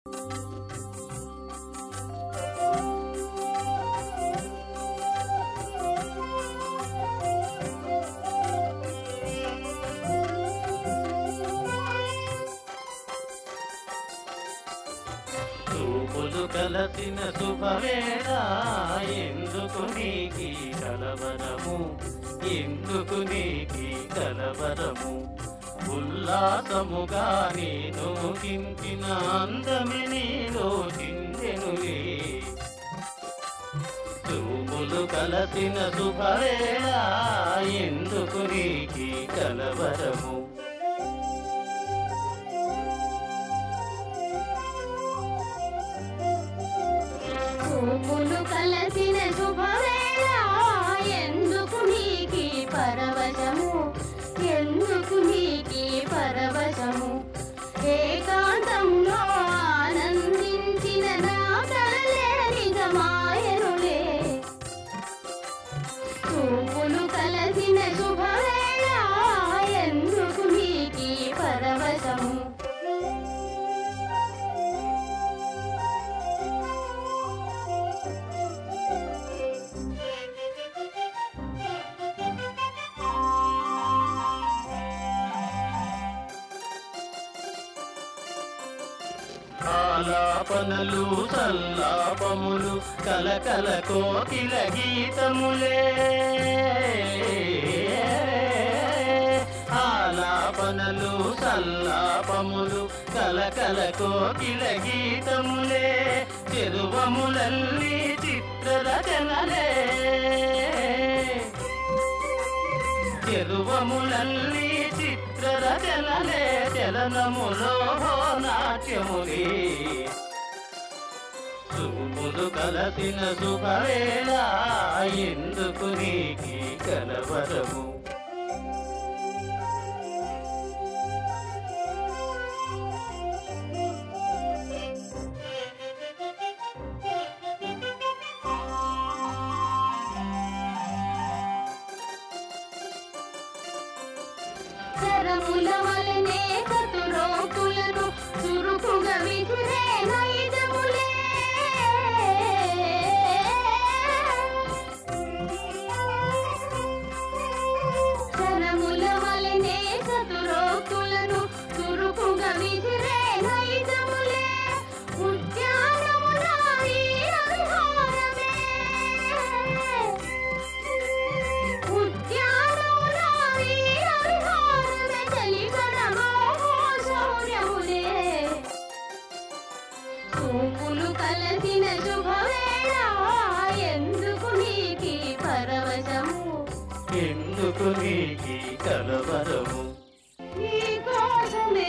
చూపులు కలసిన శుభవేళ ఎందుకు నీకి కలవరము, ఎందుకు నీకి కలవరము. ఉల్లాసముగా నేను కించిన అందమి నీలో చిందెనులే. చూపులు కలసిన శుభవేళ ఎందుకు నీకి కలవరము. చూపులు కలసిన శుభవేళ ఎందుకు నీకి పరవశము, ఎందుకు నీకి పరవశము. ఏకాంతంలో ఆనందించిన నా కలలే నిజమాయనులే. చూపులు కలసిన శుభవేళ ఎందుకు నీకి పరవశము. ఆలాపనలు సల్లాపములు కలకల కోకిల గీతములే. ఆలాపనలు సల్లాపములు కలకల కోకిల గీతములే. చెరువములల్లి చిత్రరచనలే, చెరువములల్లి చిత్రరచనలే. చలనములో నాట్యములే. చూపులు కలసిన శుభవేళ ఎందుకు నీకి కలవరము. కరముల వలనే కతురోకులను చురుకుగా విసిరే నైజములే. కరముల వలనే కతురోకులను చురుకుగా విసిరే నైజములే. ఉద్యానముల ఈ విహారమే, ఉద్యానముల ఈ విహారమే చలిగడమో శౌర్యములే. చూపులు కలసిన శుభవేళ ఎందుకు నీకి పరవశము, ఎందుకు నీకి కలవరము. నీ కోసమే